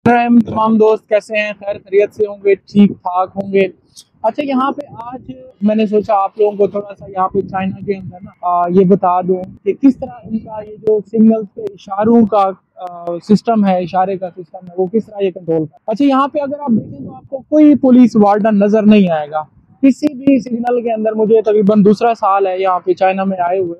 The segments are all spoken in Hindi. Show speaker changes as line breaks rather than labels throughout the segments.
तमाम दोस्त कैसे हैं? खैर खैरियत से होंगे, ठीक ठाक होंगे। अच्छा, यहाँ पे आज मैंने सोचा आप लोगों को थोड़ा सा यहाँ पे चाइना के अंदर ना ये बता दूं कि किस तरह इनका ये जो सिग्नल पे इशारों का सिस्टम है, इशारे का सिस्टम है, वो किस तरह ये कंट्रोल कर। अच्छा, यहाँ पे अगर आप देखें तो आपको कोई पुलिस वार्डन नजर नहीं आएगा किसी भी सिग्नल के अंदर। मुझे तकरीबन दूसरा साल है यहाँ पे चाइना में आए हुए,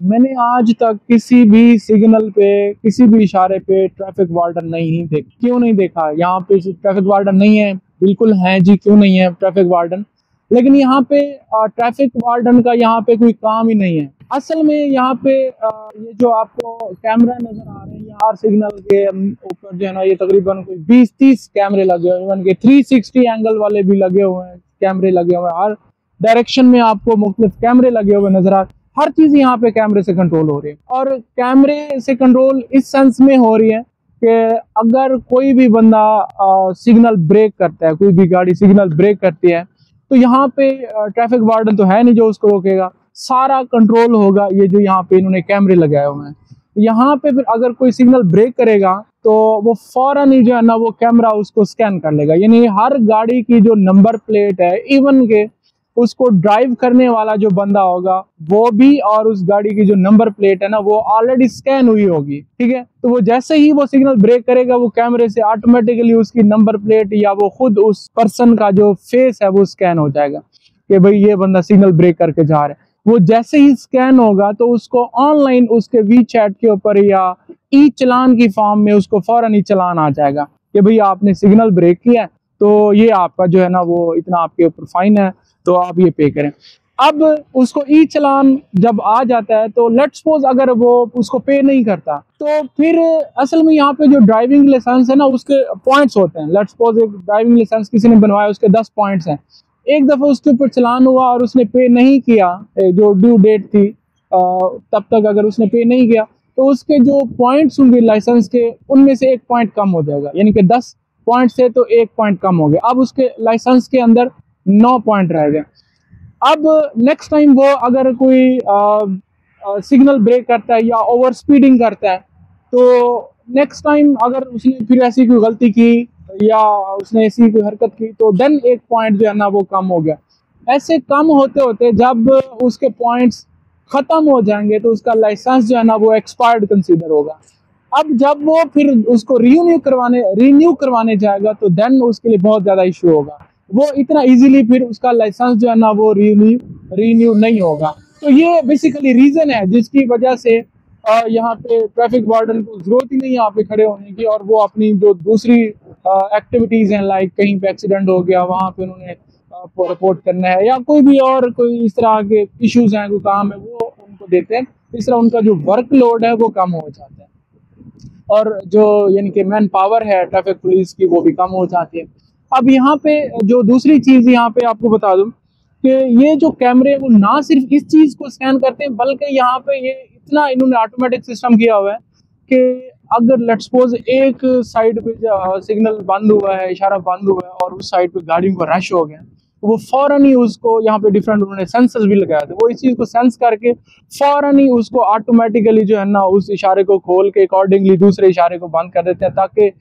मैंने आज तक किसी भी सिग्नल पे, किसी भी इशारे पे ट्रैफिक वार्डन नहीं देखा। क्यों नहीं देखा? यहाँ पे ट्रैफिक वार्डन नहीं है? बिल्कुल है जी, क्यों नहीं है ट्रैफिक वार्डन। लेकिन यहाँ पे ट्रैफिक वार्डन का यहाँ पे कोई काम ही नहीं है। असल में यहाँ पे ये जो आपको कैमरा नजर आ रहे हैं यहाँ सिग्नल के ऊपर जो है ना, ये तकरीबन कोई 20-30 कैमरे लगे हुए हैं। इवन के 360 एंगल वाले भी लगे हुए हैं, कैमरे लगे हुए हैं। हर डायरेक्शन में आपको मुख्तलिफ कैमरे लगे हुए नजर आ, हर चीज यहाँ पे कैमरे से कंट्रोल हो रही है। और कैमरे से कंट्रोल इस सेंस में हो रही है कि अगर कोई भी बंदा सिग्नल ब्रेक करता है, कोई भी गाड़ी सिग्नल ब्रेक करती है, तो यहाँ पे ट्रैफिक वार्डन तो है नहीं जो उसको रोकेगा। सारा कंट्रोल होगा ये जो यहाँ पे इन्होंने कैमरे लगाए हुए हैं। यहाँ पे फिर अगर कोई सिग्नल ब्रेक करेगा तो वो फौरन ही जो है ना वो कैमरा उसको स्कैन कर लेगा। यानी हर गाड़ी की जो नंबर प्लेट है, इवन के उसको ड्राइव करने वाला जो बंदा होगा वो भी, और उस गाड़ी की जो नंबर प्लेट है ना वो ऑलरेडी स्कैन हुई होगी। ठीक है, तो वो जैसे ही वो सिग्नल ब्रेक करेगा वो कैमरे से ऑटोमेटिकली उसकी नंबर प्लेट या वो खुद उस पर्सन का जो फेस है वो स्कैन हो जाएगा कि भाई ये बंदा सिग्नल ब्रेक करके जा रहा है। वो जैसे ही स्कैन होगा तो उसको ऑनलाइन उसके वीचैट के ऊपर या ई चलान की फॉर्म में उसको फौरन ही चलान आ जाएगा कि भाई आपने सिग्नल ब्रेक किया, तो ये आपका जो है ना वो इतना आपके ऊपर फाइन है, तो आप ये पे करें। अब उसको ई चलान जब आ जाता है तो लेट्स सपोज अगर वो उसको पे नहीं करता तो फिर असल में यहाँ पे जो ड्राइविंग लाइसेंस है ना उसके पॉइंट्स होते हैं। लेट्स सपोज एक ड्राइविंग लाइसेंस किसी ने बनवाया, उसके 10 पॉइंट्स हैं। एक दफा उसके ऊपर चलान हुआ और उसने पे नहीं किया, जो ड्यू डेट थी तब तक अगर उसने पे नहीं किया तो उसके जो पॉइंट्स होंगे लाइसेंस के उनमें से 1 पॉइंट कम हो जाएगा। यानी कि 10 पॉइंट से तो 1 पॉइंट कम हो गया। अब उसके लाइसेंस के अंदर 9 पॉइंट रह गए। अब नेक्स्ट टाइम वो अगर कोई सिग्नल ब्रेक करता है या ओवर स्पीडिंग करता है तो नेक्स्ट टाइम अगर उसने फिर ऐसी कोई गलती की या उसने ऐसी कोई हरकत की तो देन 1 पॉइंट जो है ना वो कम हो गया। ऐसे कम होते होते जब उसके पॉइंट्स खत्म हो जाएंगे तो उसका लाइसेंस जो है ना वो एक्सपायर्ड कंसीडर होगा। अब जब वो फिर उसको रीन्यू करवाने जाएगा तो देन उसके लिए बहुत ज्यादा इशू होगा। वो इतना इजीली फिर उसका लाइसेंस जो है ना वो रीन्यू नहीं होगा। तो ये बेसिकली रीजन है जिसकी वजह से यहाँ पे ट्रैफिक वार्डन को जरूरत ही नहीं है यहाँ पे खड़े होने की, और वो अपनी जो दूसरी एक्टिविटीज हैं, लाइक कहीं पे एक्सीडेंट हो गया वहाँ पे उन्होंने रिपोर्ट करना है या कोई भी और कोई इस तरह के इश्यूज हैं, कोई काम है, वो उनको देते हैं। इस तरह उनका जो वर्कलोड है वो कम हो जाता है और जो यानी कि मैन पावर है ट्रैफिक पुलिस की वो भी कम हो जाती है। अब यहाँ पे जो दूसरी चीज यहाँ पे आपको बता दूं कि ये जो कैमरे वो ना सिर्फ इस चीज को स्कैन करते हैं बल्कि यहाँ पे ये इतना इन्होंने ऑटोमेटिक सिस्टम किया हुआ है कि अगर लेट्स सपोज एक साइड पे सिग्नल बंद हुआ है, इशारा बंद हुआ है और उस साइड पे गाड़ियों का रश हो गया, वो फौरन ही उसको यहाँ पे डिफरेंट उन्होंने सेंसर्स भी लगाए थे, वो इस चीज को सेंस करके फौरन ही उसको ऑटोमेटिकली जो है ना उस इशारे को खोल के अकॉर्डिंगली दूसरे इशारे को बंद कर देते हैं ताकि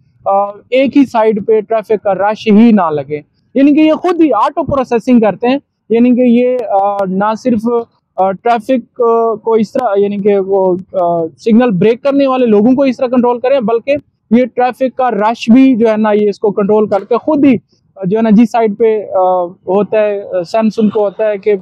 एक ही साइड पे ट्रैफिक का रश ही ना लगे। यानी कि ये खुद ही ऑटो प्रोसेसिंग करते हैं। यानी कि ये ना सिर्फ ट्रैफिक को इस तरह यानी कि वो सिग्नल ब्रेक करने वाले लोगों को इस तरह कंट्रोल करें, बल्कि ये ट्रैफिक का रश भी जो है ना ये इसको कंट्रोल करके खुद ही जो है ना जिस साइड पे होता है सेंस उनको होता है कि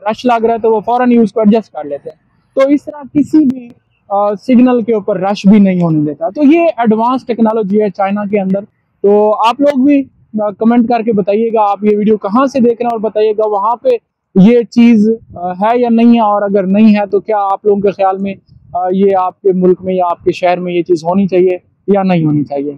रश लग रहा है तो वो फौरन ही उसको एडजस्ट कर लेते हैं। तो इस तरह किसी भी सिग्नल के ऊपर रश भी नहीं होने देता। तो ये एडवांस टेक्नोलॉजी है चाइना के अंदर। तो आप लोग भी कमेंट करके बताइएगा आप ये वीडियो कहाँ से देख रहे हैं और बताइएगा वहाँ पे ये चीज़ है या नहीं है, और अगर नहीं है तो क्या आप लोगों के ख्याल में ये आपके मुल्क में या आपके शहर में ये चीज़ होनी चाहिए या नहीं होनी चाहिए।